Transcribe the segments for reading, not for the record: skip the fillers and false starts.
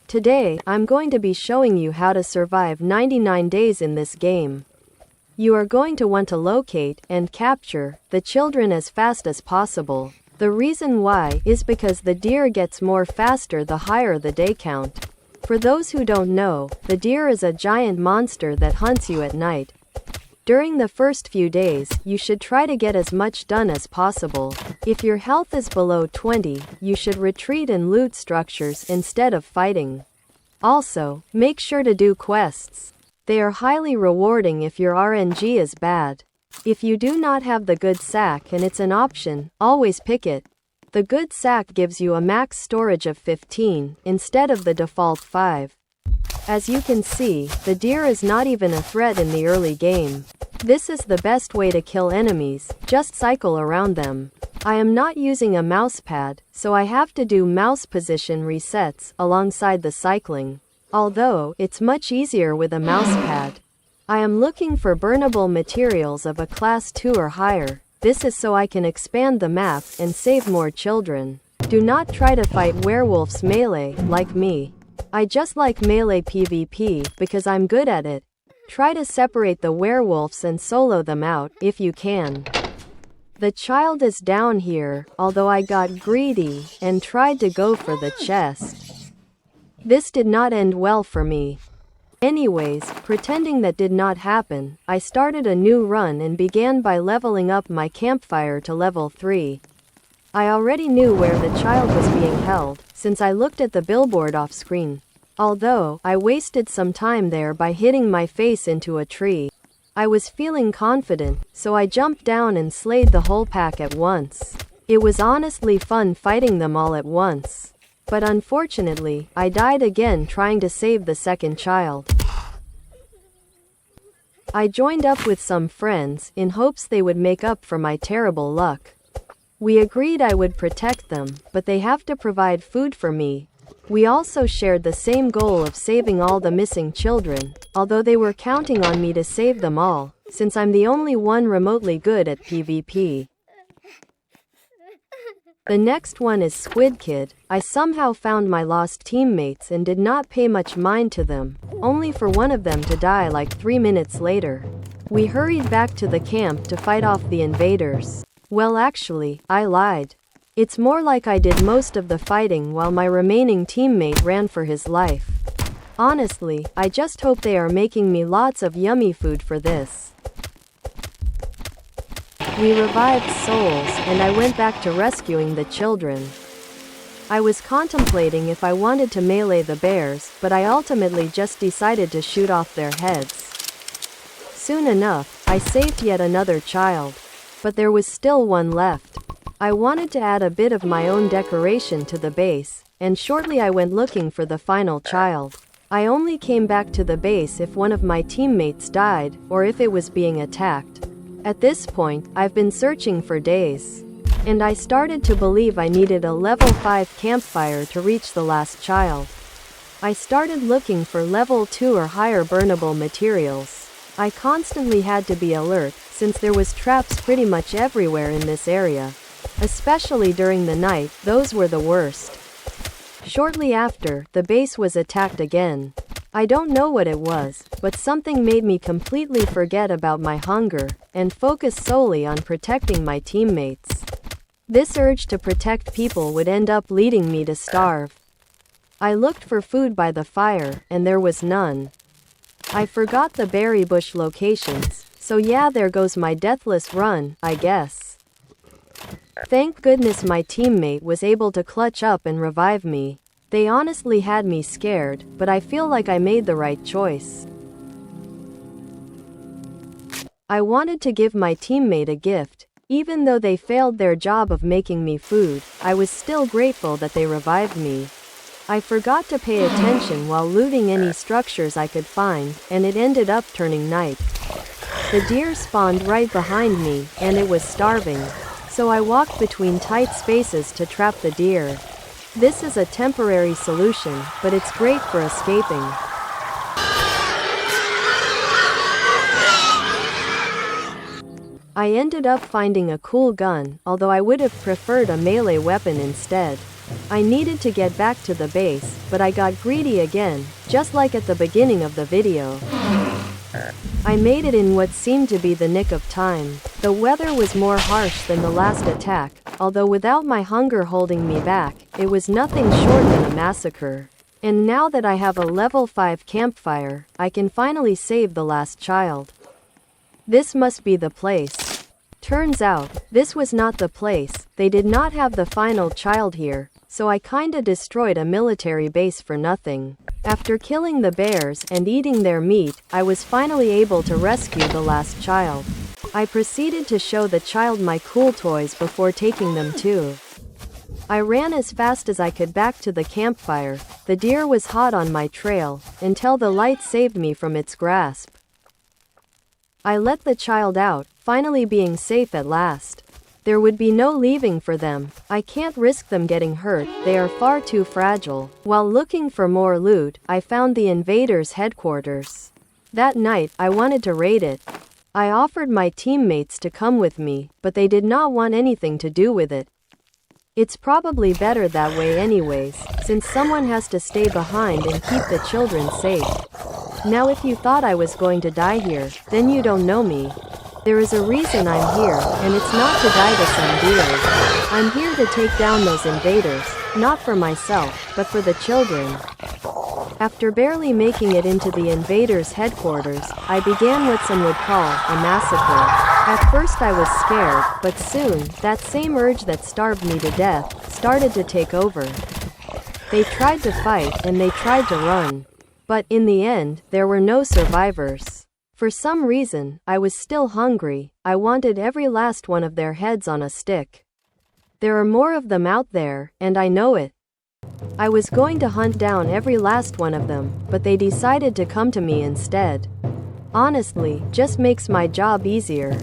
Today, I'm going to be showing you how to survive 99 days in this game. You are going to want to locate and capture the children as fast as possible. The reason why is because the deer gets more faster the higher the day count. For those who don't know, the deer is a giant monster that hunts you at night. During the first few days, you should try to get as much done as possible. If your health is below 20, you should retreat and loot structures instead of fighting. Also, make sure to do quests. They are highly rewarding if your RNG is bad. If you do not have the good sack and it's an option, always pick it. The good sack gives you a max storage of 15, instead of the default 5. As you can see, the deer is not even a threat in the early game. This is the best way to kill enemies, just cycle around them. I am not using a mouse pad, so I have to do mouse position resets alongside the cycling. Although, it's much easier with a mouse pad. I am looking for burnable materials of a class 2 or higher. This is so I can expand the map and save more children. Do not try to fight werewolves melee, like me. I just like melee PvP, because I'm good at it. Try to separate the werewolves and solo them out, if you can. The child is down here, although I got greedy, and tried to go for the chest. This did not end well for me. Anyways, pretending that did not happen, I started a new run and began by leveling up my campfire to level 3. I already knew where the child was being held, since I looked at the billboard off screen. Although, I wasted some time there by hitting my face into a tree. I was feeling confident, so I jumped down and slayed the whole pack at once. It was honestly fun fighting them all at once. But unfortunately, I died again trying to save the second child. I joined up with some friends, in hopes they would make up for my terrible luck. We agreed I would protect them, but they have to provide food for me. We also shared the same goal of saving all the missing children, although they were counting on me to save them all, since I'm the only one remotely good at PvP. The next one is Squid Kid. I somehow found my lost teammates and did not pay much mind to them, only for one of them to die like 3 minutes later. We hurried back to the camp to fight off the invaders. Well, actually, I lied. It's more like I did most of the fighting while my remaining teammate ran for his life. Honestly, I just hope they are making me lots of yummy food for this. We revived souls, and I went back to rescuing the children. I was contemplating if I wanted to melee the bears, but I ultimately just decided to shoot off their heads. Soon enough, I saved yet another child. But there was still one left. I wanted to add a bit of my own decoration to the base, and shortly I went looking for the final child. I only came back to the base if one of my teammates died, or if it was being attacked. At this point, I've been searching for days. And I started to believe I needed a level 5 campfire to reach the last child. I started looking for level 2 or higher burnable materials. I constantly had to be alert, since there was traps pretty much everywhere in this area. Especially during the night, those were the worst. Shortly after, the base was attacked again. I don't know what it was, but something made me completely forget about my hunger, and focus solely on protecting my teammates. This urge to protect people would end up leading me to starve. I looked for food by the fire, and there was none. I forgot the berry bush locations, so yeah, there goes my deathless run, I guess. Thank goodness my teammate was able to clutch up and revive me. They honestly had me scared, but I feel like I made the right choice. I wanted to give my teammate a gift. Even though they failed their job of making me food, I was still grateful that they revived me. I forgot to pay attention while looting any structures I could find, and it ended up turning night. The deer spawned right behind me, and it was starving. So I walked between tight spaces to trap the deer. This is a temporary solution, but it's great for escaping. I ended up finding a cool gun, although I would have preferred a melee weapon instead. I needed to get back to the base, but I got greedy again, just like at the beginning of the video. I made it in what seemed to be the nick of time. The weather was more harsh than the last attack, although without my hunger holding me back, it was nothing short than a massacre. And now that I have a level 5 campfire, I can finally save the last child. This must be the place. Turns out, this was not the place. They did not have the final child here, so I kinda destroyed a military base for nothing. After killing the bears and eating their meat, I was finally able to rescue the last child. I proceeded to show the child my cool toys before taking them too. I ran as fast as I could back to the campfire. The deer was hot on my trail, until the light saved me from its grasp. I let the child out, finally being safe at last. There would be no leaving for them. I can't risk them getting hurt, they are far too fragile. While looking for more loot, I found the invaders' headquarters. That night, I wanted to raid it. I offered my teammates to come with me, but they did not want anything to do with it. It's probably better that way anyways, since someone has to stay behind and keep the children safe. Now if you thought I was going to die here, then you don't know me. There is a reason I'm here, and it's not to die to some deers. I'm here to take down those invaders, not for myself, but for the children. After barely making it into the invaders' headquarters, I began what some would call a massacre. At first I was scared, but soon, that same urge that starved me to death, started to take over. They tried to fight, and they tried to run. But, in the end, there were no survivors. For some reason, I was still hungry. I wanted every last one of their heads on a stick. There are more of them out there, and I know it. I was going to hunt down every last one of them, but they decided to come to me instead. Honestly, just makes my job easier.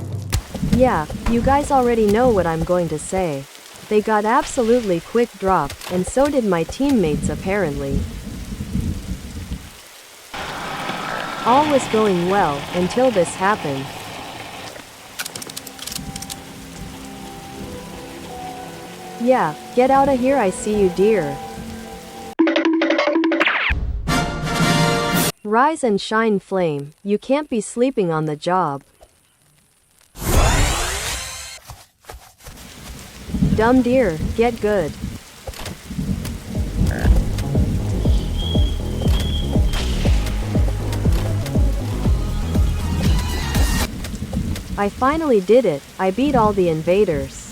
Yeah, you guys already know what I'm going to say. They got absolutely quick drop, and so did my teammates apparently. All was going well, until this happened. Yeah, get out of here, I see you, dear. Rise and shine, flame, you can't be sleeping on the job. Dumb deer, get good. I finally did it. I beat all the invaders.